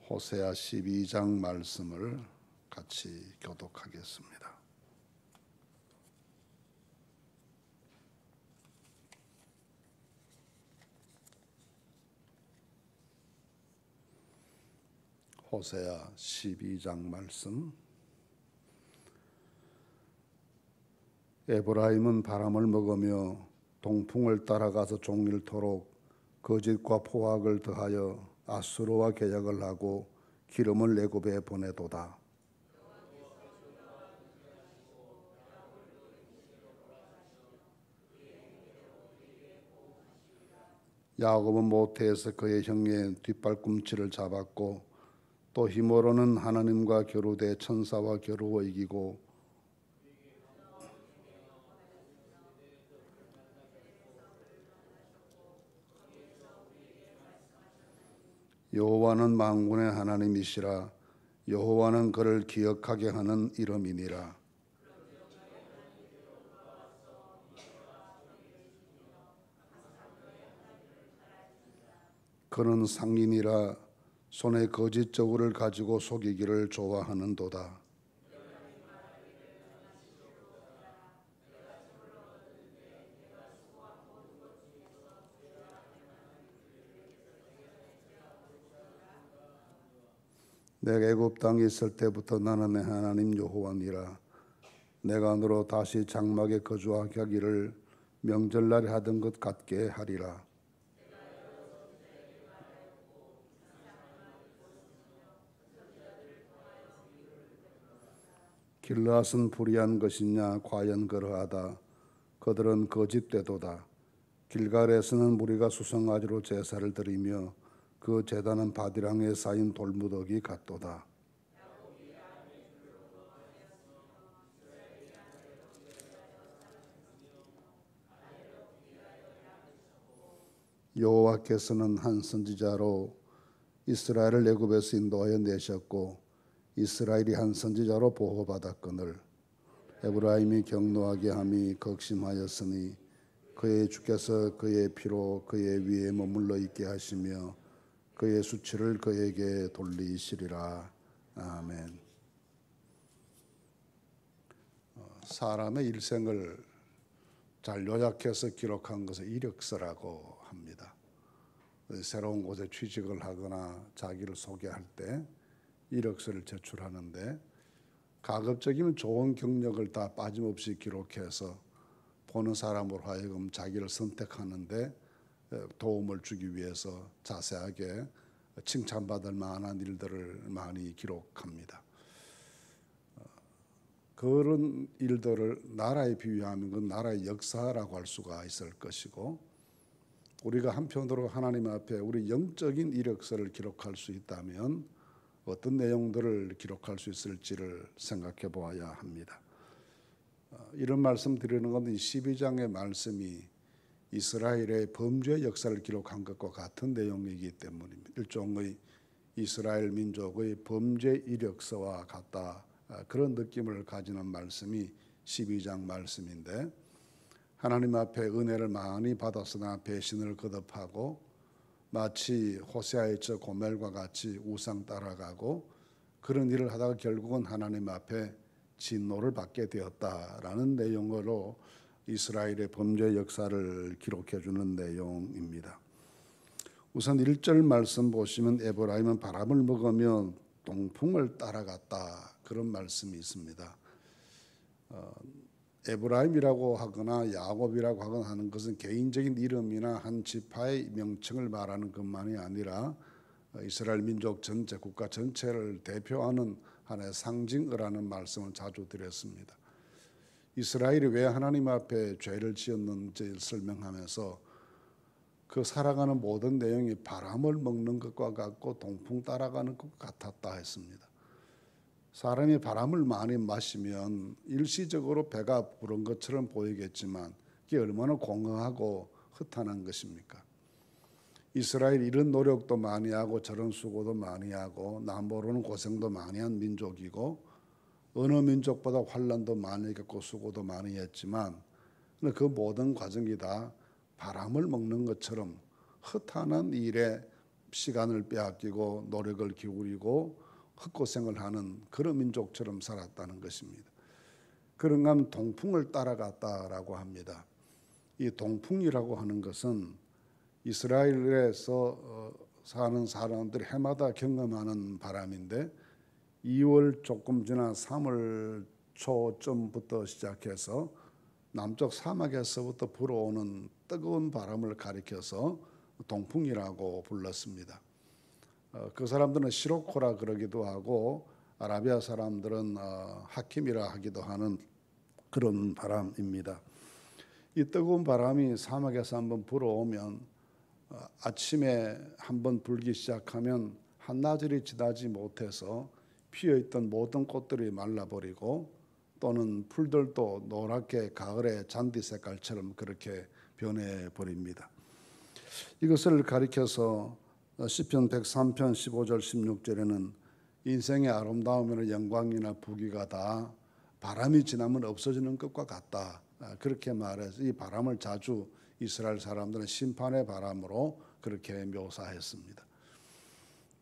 호세아 12장 말씀을 같이 교독하겠습니다. 호세아 12장 말씀. 에브라임은 바람을 먹으며 동풍을 따라가서 종일토록 거짓과 포악을 더하여 아수르와 계약을 하고 기름을 애굽에 보내도다. 야곱은 모태에서 그의 형의 뒷발꿈치를 잡았고 또 힘으로는 하나님과 겨루되 천사와 겨루어 이기고 여호와는 만군의 하나님이시라. 여호와는 그를 기억하게 하는 이름이니라. 그는 상인이라. 손에 거짓 저울을 가지고 속이기를 좋아하는도다. 내가 애굽 땅에 있을 때부터 나는 내 하나님 여호와니라. 내가 너로 다시 장막에 거주하게 하기를 명절날에 하던 것 같게 하리라. 길르앗은 불의한 것이냐? 과연 그러하다. 그들은 거짓되도다. 길갈에서는 무리가 수송아지로 제사를 드리며 그 제단은 바디랑에 쌓인 돌무더기 같도다. 여호와께서는 한 선지자로 이스라엘을 애굽에서 인도하여 내셨고 이스라엘이 한 선지자로 보호받았거늘 에브라임이 경노하게 함이 극심하였으니 그의 주께서 그의 피로 그의 위에 머물러 있게 하시며 그의 수치를 그에게 돌리시리라. 아멘. 사람의 일생을 잘 요약해서 기록한 것을 이력서라고 합니다. 새로운 곳에 취직을 하거나 자기를 소개할 때 이력서를 제출하는데 가급적이면 좋은 경력을 다 빠짐없이 기록해서 보는 사람으로 하여금 자기를 선택하는데 도움을 주기 위해서 자세하게 칭찬받을 만한 일들을 많이 기록합니다. 그런 일들을 나라에 비유하면 그 나라의 역사라고 할 수가 있을 것이고 우리가 한편으로 하나님 앞에 우리 영적인 이력서를 기록할 수 있다면 어떤 내용들을 기록할 수 있을지를 생각해 보아야 합니다. 이런 말씀 드리는 건 이 12장의 말씀이 이스라엘의 범죄 역사를 기록한 것과 같은 내용이기 때문입니다. 일종의 이스라엘 민족의 범죄 이력서와 같다. 그런 느낌을 가지는 말씀이 12장 말씀인데 하나님 앞에 은혜를 많이 받았으나 배신을 거듭하고 마치 호세아의 저 고멜과 같이 우상 따라가고 그런 일을 하다가 결국은 하나님 앞에 진노를 받게 되었다라는 내용으로 이스라엘의 범죄 역사를 기록해 주는 내용입니다. 우선 1절 말씀 보시면 에브라임은 바람을 먹으며 동풍을 따라갔다 그런 말씀이 있습니다. 에브라임이라고 하거나 야곱이라고 하거나 하는 것은 개인적인 이름이나 한 지파의 명칭을 말하는 것만이 아니라 이스라엘 민족 전체, 국가 전체를 대표하는 하나의 상징어라는 말씀을 자주 드렸습니다. 이스라엘이 왜 하나님 앞에 죄를 지었는지 설명하면서 그 살아가는 모든 내용이 바람을 먹는 것과 같고 동풍 따라가는 것 같았다 했습니다. 사람이 바람을 많이 마시면 일시적으로 배가 부른 것처럼 보이겠지만 그게 얼마나 공허하고 허탄한 것입니까? 이스라엘이 이런 노력도 많이 하고 저런 수고도 많이 하고 남보로는 고생도 많이 한 민족이고 어느 민족보다 환난도 많이 겪고 수고도 많이 했지만 그 모든 과정이 다 바람을 먹는 것처럼 허탄한 일에 시간을 빼앗기고 노력을 기울이고 헛고생을 하는 그런 민족처럼 살았다는 것입니다. 그런가 하면 동풍을 따라갔다라고 합니다. 이 동풍이라고 하는 것은 이스라엘에서 사는 사람들이 해마다 경험하는 바람인데 2월 조금 지나 3월 초쯤부터 시작해서 남쪽 사막에서부터 불어오는 뜨거운 바람을 가리켜서 동풍이라고 불렀습니다. 그 사람들은 시로코라 그러기도 하고 아라비아 사람들은 하킴이라 하기도 하는 그런 바람입니다. 이 뜨거운 바람이 사막에서 한번 불어오면 아침에 한번 불기 시작하면 한나절이 지나지 못해서 피어있던 모든 꽃들이 말라버리고 또는 풀들도 노랗게 가을의 잔디 색깔처럼 그렇게 변해버립니다. 이것을 가리켜서 시편 103편 15절 16절에는 인생의 아름다움이나 영광이나 부귀가 다 바람이 지나면 없어지는 것과 같다. 그렇게 말해서 이 바람을 자주 이스라엘 사람들은 심판의 바람으로 그렇게 묘사했습니다.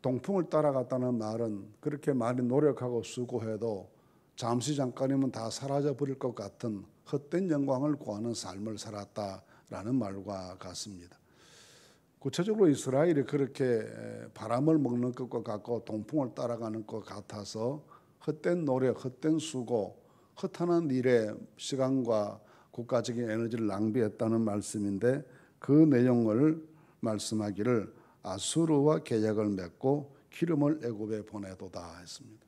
동풍을 따라갔다는 말은 그렇게 많이 노력하고 수고해도 잠시 잠깐이면 다 사라져 버릴 것 같은 헛된 영광을 구하는 삶을 살았다라는 말과 같습니다. 구체적으로 이스라엘이 그렇게 바람을 먹는 것과 같고 동풍을 따라가는 것 같아서 헛된 노력, 헛된 수고, 허탄한 일에 시간과 국가적인 에너지를 낭비했다는 말씀인데 그 내용을 말씀하기를 아수르와 계약을 맺고 기름을 애굽에 보내도다 했습니다.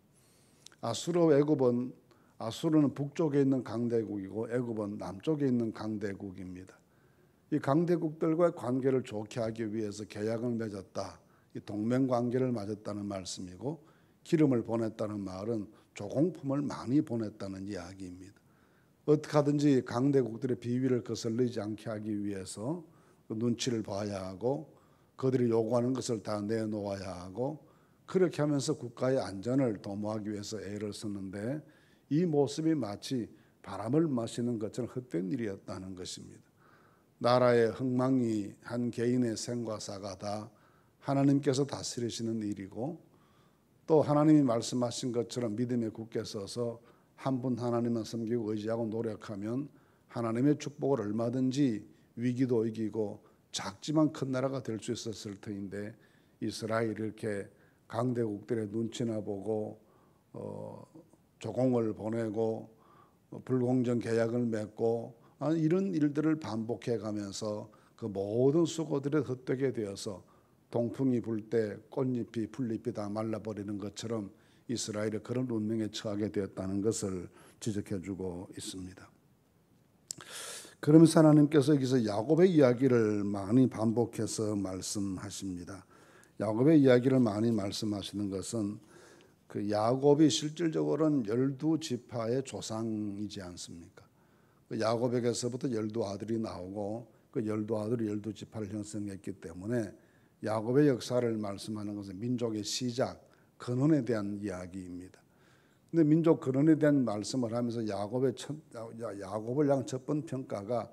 아수르는 북쪽에 있는 강대국이고 애굽은 남쪽에 있는 강대국입니다. 이 강대국들과의 관계를 좋게 하기 위해서 계약을 맺었다. 이 동맹 관계를 맺었다는 말씀이고 기름을 보냈다는 말은 조공품을 많이 보냈다는 이야기입니다. 어떻게 하든지 강대국들의 비위를 거슬리지 않게 하기 위해서 눈치를 봐야 하고 그들이 요구하는 것을 다 내놓아야 하고 그렇게 하면서 국가의 안전을 도모하기 위해서 애를 썼는데 이 모습이 마치 바람을 마시는 것처럼 헛된 일이었다는 것입니다. 나라의 흥망이 한 개인의 생과 사가 다 하나님께서 다스리시는 일이고 또 하나님이 말씀하신 것처럼 믿음에 굳게 서서 한 분 하나님만 섬기고 의지하고 노력하면 하나님의 축복을 얼마든지 위기도 이기고 작지만 큰 나라가 될 수 있었을 터인데 이스라엘이 이렇게 강대국들의 눈치나 보고 조공을 보내고 불공정 계약을 맺고 이런 일들을 반복해 가면서 그 모든 수고들이 헛되게 되어서 동풍이 불 때 꽃잎이 풀잎이 다 말라버리는 것처럼 이스라엘이 그런 운명에 처하게 되었다는 것을 지적해주고 있습니다. 그러면서 하나님께서 여기서 야곱의 이야기를 많이 반복해서 말씀하십니다. 야곱의 이야기를 많이 말씀하시는 것은 그 야곱이 실질적으로는 12지파의 조상이지 않습니까? 그 야곱에게서부터 12아들이 나오고 그 12아들이 12지파를 형성했기 때문에 야곱의 역사를 말씀하는 것은 민족의 시작, 근원에 대한 이야기입니다. 근데 민족 근원에 대한 말씀을 하면서 야곱을 향한 첫 번 평가가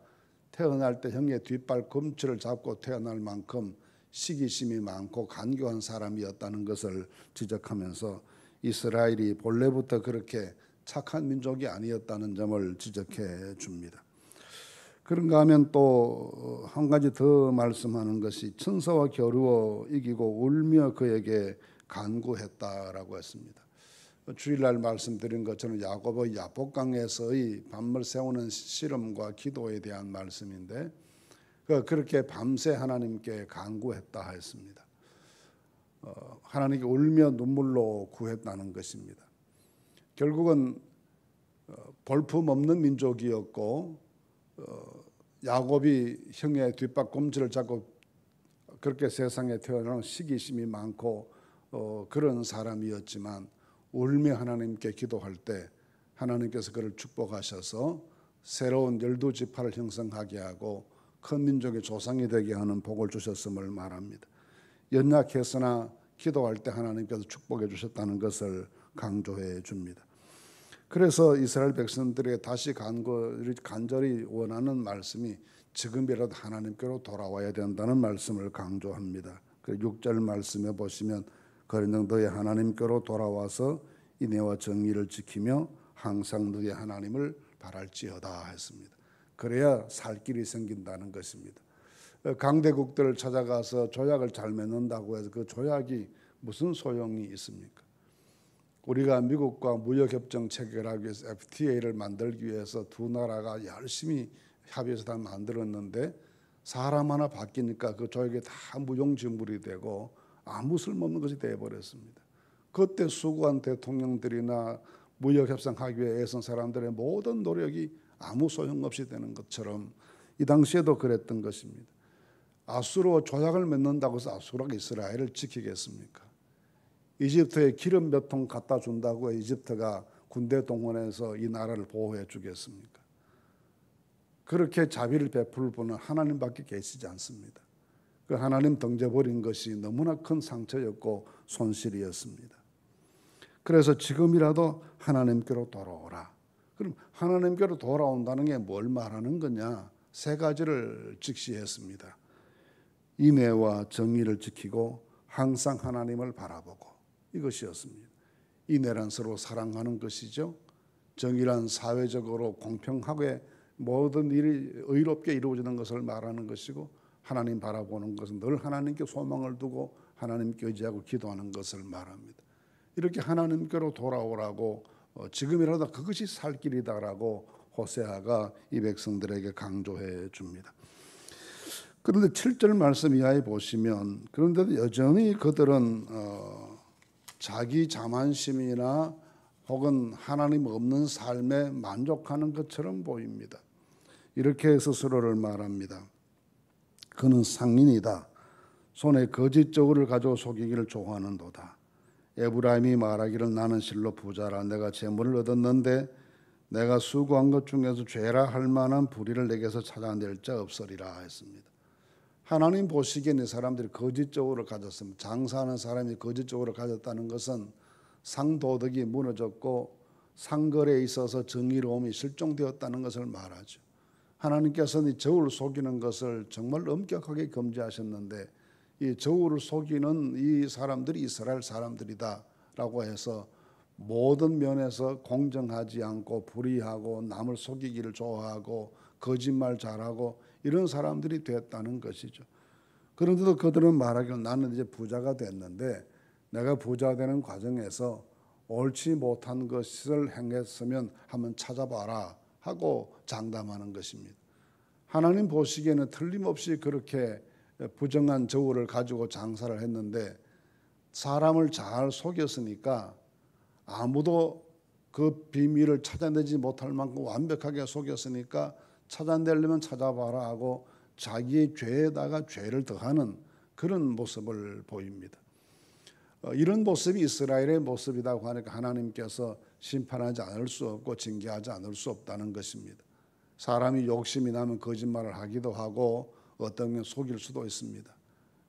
태어날 때 형의 뒷발 검치를 잡고 태어날 만큼 시기심이 많고 간교한 사람이었다는 것을 지적하면서 이스라엘이 본래부터 그렇게 착한 민족이 아니었다는 점을 지적해 줍니다. 그런가 하면 또 한 가지 더 말씀하는 것이 천사와 겨루어 이기고 울며 그에게 간구했다라고 했습니다. 주일날 말씀드린 것처럼 야곱의 야복강에서의 밤을 새우는 실험과 기도에 대한 말씀인데 그렇게 밤새 하나님께 간구했다 했습니다. 하나님께 울며 눈물로 구했다는 것입니다. 결국은 볼품없는 민족이었고 야곱이 형의 뒷발꿈치를 잡고 그렇게 세상에 태어난 시기심이 많고 그런 사람이었지만 울며 하나님께 기도할 때 하나님께서 그를 축복하셔서 새로운 12지파를 형성하게 하고 큰 민족의 조상이 되게 하는 복을 주셨음을 말합니다. 연약했으나 기도할 때 하나님께서 축복해 주셨다는 것을 강조해 줍니다. 그래서 이스라엘 백성들에게 다시 간절히 원하는 말씀이 지금이라도 하나님께로 돌아와야 된다는 말씀을 강조합니다. 그 6절 말씀에 보시면 그런즉 너희 하나님께로 돌아와서 인애와 정의를 지키며 항상 너희 하나님을 바랄지어다 했습니다. 그래야 살 길이 생긴다는 것입니다. 강대국들을 찾아가서 조약을 잘 맺는다고 해서 그 조약이 무슨 소용이 있습니까? 우리가 미국과 무역협정 체결하기 위해서 FTA를 만들기 위해서 두 나라가 열심히 협의해서 다 만들었는데 사람 하나 바뀌니까 그 조약이 다 무용지물이 되고 아무 쓸모없는 것이 되어버렸습니다. 그때 수고한 대통령들이나 무역협상하기 위해 애쓴 사람들의 모든 노력이 아무 소용없이 되는 것처럼 이 당시에도 그랬던 것입니다. 아수르와 조약을 맺는다고 해서 아수르가 이스라엘을 지키겠습니까? 이집트에 기름 몇 통 갖다 준다고 이집트가 군대 동원해서 이 나라를 보호해 주겠습니까? 그렇게 자비를 베풀 분은 하나님밖에 계시지 않습니다. 그 하나님 던져버린 것이 너무나 큰 상처였고 손실이었습니다. 그래서 지금이라도 하나님께로 돌아오라. 그럼 하나님께로 돌아온다는 게 뭘 말하는 거냐? 세 가지를 직시했습니다. 인애와 정의를 지키고 항상 하나님을 바라보고, 이것이었습니다. 인애란 서로 사랑하는 것이죠. 정의란 사회적으로 공평하게 모든 일이 의롭게 이루어지는 것을 말하는 것이고, 하나님 바라보는 것은 늘 하나님께 소망을 두고 하나님께 의지하고 기도하는 것을 말합니다. 이렇게 하나님께로 돌아오라고 지금이라도 그것이 살 길이다라고 호세아가 이 백성들에게 강조해 줍니다. 그런데 7절 말씀 이하에 보시면 그런데도 여전히 그들은 자기 자만심이나 혹은 하나님 없는 삶에 만족하는 것처럼 보입니다. 이렇게 스스로를 말합니다. 그는 상인이다. 손에 거짓 저울을 가지고 속이기를 좋아하는도다. 에브라임이 말하기를 나는 실로 부자라. 내가 재물을 얻었는데 내가 수고한 것 중에서 죄라 할 만한 불의를 내게서 찾아낼 자 없으리라 했습니다. 하나님 보시기에는 이 사람들이 거짓 저울을 가졌습니다. 장사하는 사람이 거짓 저울을 가졌다는 것은 상도덕이 무너졌고 상거래에 있어서 정의로움이 실종되었다는 것을 말하죠. 하나님께서는 이 저울을 속이는 것을 정말 엄격하게 금지하셨는데 이 저울을 속이는 이 사람들이 이스라엘 사람들이다라고 해서 모든 면에서 공정하지 않고 불의하고 남을 속이기를 좋아하고 거짓말 잘하고 이런 사람들이 됐다는 것이죠. 그런데도 그들은 말하기를 나는 이제 부자가 됐는데 내가 부자 되는 과정에서 옳지 못한 것을 행했으면 한번 찾아봐라 하고 장담하는 것입니다. 하나님 보시기에는 틀림없이 그렇게 부정한 저울을 가지고 장사를 했는데 사람을 잘 속였으니까 아무도 그 비밀을 찾아내지 못할 만큼 완벽하게 속였으니까 찾아내려면 찾아봐라 하고 자기의 죄에다가 죄를 더하는 그런 모습을 보입니다. 이런 모습이 이스라엘의 모습이라고 하니까 하나님께서 심판하지 않을 수 없고 징계하지 않을 수 없다는 것입니다. 사람이 욕심이 나면 거짓말을 하기도 하고 어떤 면 속일 수도 있습니다.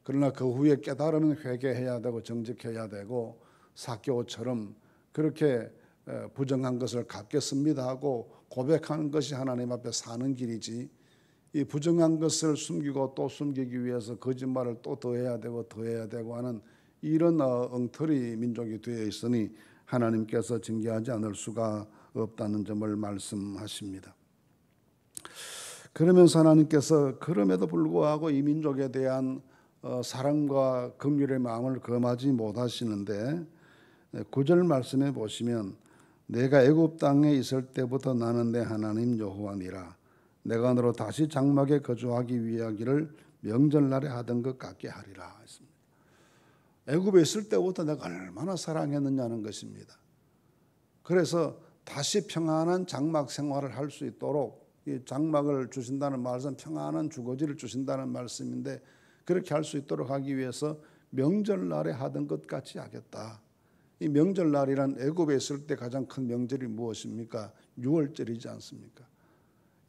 그러나 그 후에 깨달으면 회개해야 되고 정직해야 되고 삭개오처럼 그렇게 부정한 것을 갚겠습니다 하고 고백하는 것이 하나님 앞에 사는 길이지, 이 부정한 것을 숨기고 또 숨기기 위해서 거짓말을 또 더해야 되고 하는 이런 엉터리 민족이 되어 있으니 하나님께서 징계하지 않을 수가 없다는 점을 말씀하십니다. 그러면서 하나님께서 그럼에도 불구하고 이 민족에 대한 사랑과 긍휼의 마음을 금하지 못하시는데 9절 말씀에 보시면 내가 애굽 땅에 있을 때부터 나는 내 하나님 여호와니라. 내가 너로 다시 장막에 거주하기 위하기를 명절날에 하던 것 같게 하리라 했습니다. 애굽에 있을 때부터 내가 얼마나 사랑했느냐는 것입니다. 그래서 다시 평안한 장막 생활을 할 수 있도록 이 장막을 주신다는 말은 평안한 주거지를 주신다는 말씀인데 그렇게 할 수 있도록 하기 위해서 명절날에 하던 것 같이 하겠다. 이 명절날이란 애굽에 있을 때 가장 큰 명절이 무엇입니까? 유월절이지 않습니까?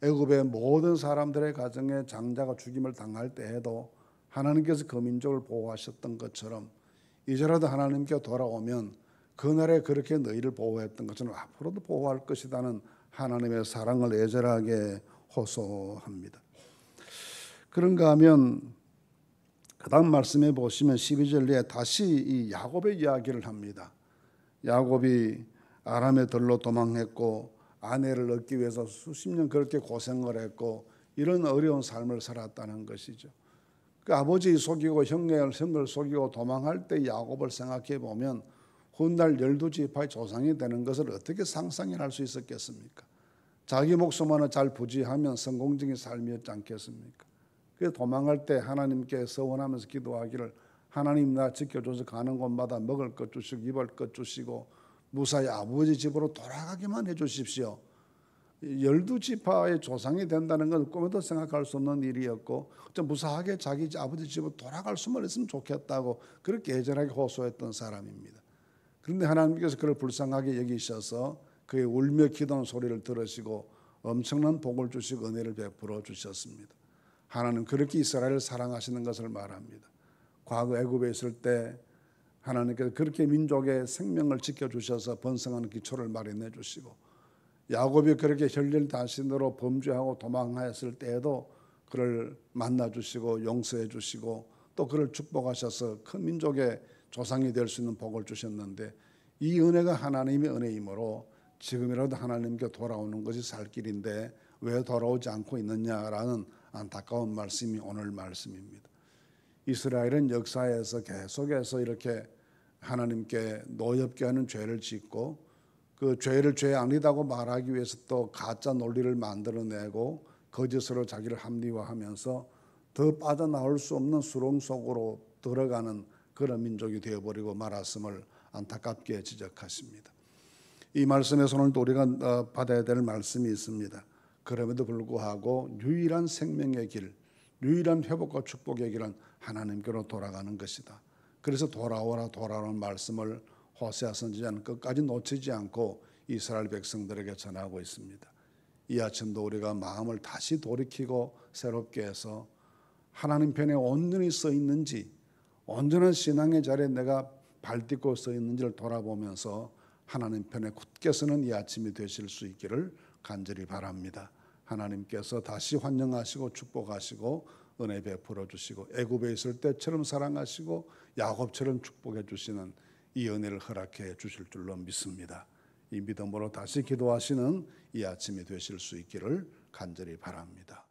애굽의 모든 사람들의 가정에 장자가 죽임을 당할 때에도 하나님께서 그 민족을 보호하셨던 것처럼 이제라도 하나님께 돌아오면 그날에 그렇게 너희를 보호했던 것처럼 앞으로도 보호할 것이라는 하나님의 사랑을 애절하게 호소합니다. 그런가 하면 그다음 말씀에 보시면 12절에 다시 이 야곱의 이야기를 합니다. 야곱이 아람의 들로 도망했고 아내를 얻기 위해서 수십 년 그렇게 고생을 했고 이런 어려운 삶을 살았다는 것이죠. 그 아버지 속이고 형을 속이고 도망할 때 야곱을 생각해 보면 훗날 12지파의 조상이 되는 것을 어떻게 상상할 수 있었겠습니까? 자기 목숨 하나 잘 부지하면 성공적인 삶이었지 않겠습니까? 그래서 도망할 때 하나님께 서원하면서 기도하기를 하나님 나 지켜줘서 가는 곳마다 먹을 것 주시고 입을 것 주시고 무사히 아버지 집으로 돌아가기만 해 주십시오. 12지파의 조상이 된다는 건 꿈에도 생각할 수 없는 일이었고 좀 무사하게 자기 아버지 집으로 돌아갈 수만 있으면 좋겠다고 그렇게 애절하게 호소했던 사람입니다. 그런데 하나님께서 그를 불쌍하게 여기셔서 그의 울며 기도하는 소리를 들으시고 엄청난 복을 주시고 은혜를 베풀어 주셨습니다. 하나님 그렇게 이스라엘을 사랑하시는 것을 말합니다. 과거 애굽에 있을 때 하나님께서 그렇게 민족의 생명을 지켜주셔서 번성하는 기초를 마련해 주시고 야곱이 그렇게 혈혈단신으로 범죄하고 도망하였을 때에도 그를 만나주시고 용서해 주시고 또 그를 축복하셔서 큰 민족의 조상이 될 수 있는 복을 주셨는데 이 은혜가 하나님의 은혜이므로 지금이라도 하나님께 돌아오는 것이 살 길인데 왜 돌아오지 않고 있느냐라는 안타까운 말씀이 오늘 말씀입니다. 이스라엘은 역사에서 계속해서 이렇게 하나님께 노엽게 하는 죄를 짓고 그 죄를 죄 아니다고 말하기 위해서 또 가짜 논리를 만들어내고 거짓으로 자기를 합리화하면서 더 빠져나올 수 없는 수렁 속으로 들어가는 그런 민족이 되어버리고 말았음을 안타깝게 지적하십니다. 이 말씀에서는 또 우리가 받아야 될 말씀이 있습니다. 그럼에도 불구하고 유일한 생명의 길, 유일한 회복과 축복의 길은 하나님께로 돌아가는 것이다. 그래서 돌아오라는 말씀을 호세아 선지자는 끝까지 놓치지 않고 이스라엘 백성들에게 전하고 있습니다. 이 아침도 우리가 마음을 다시 돌이키고 새롭게 해서 하나님 편에 온전히 서 있는지 온전한 신앙의 자리에 내가 발딛고 서 있는지를 돌아보면서 하나님 편에 굳게 서는 이 아침이 되실 수 있기를 간절히 바랍니다. 하나님께서 다시 환영하시고 축복하시고 은혜 베풀어 주시고 애굽에 있을 때처럼 사랑하시고 야곱처럼 축복해 주시는 이 은혜를 허락해 주실 줄로 믿습니다. 이 믿음으로 다시 기도하시는 이 아침이 되실 수 있기를 간절히 바랍니다.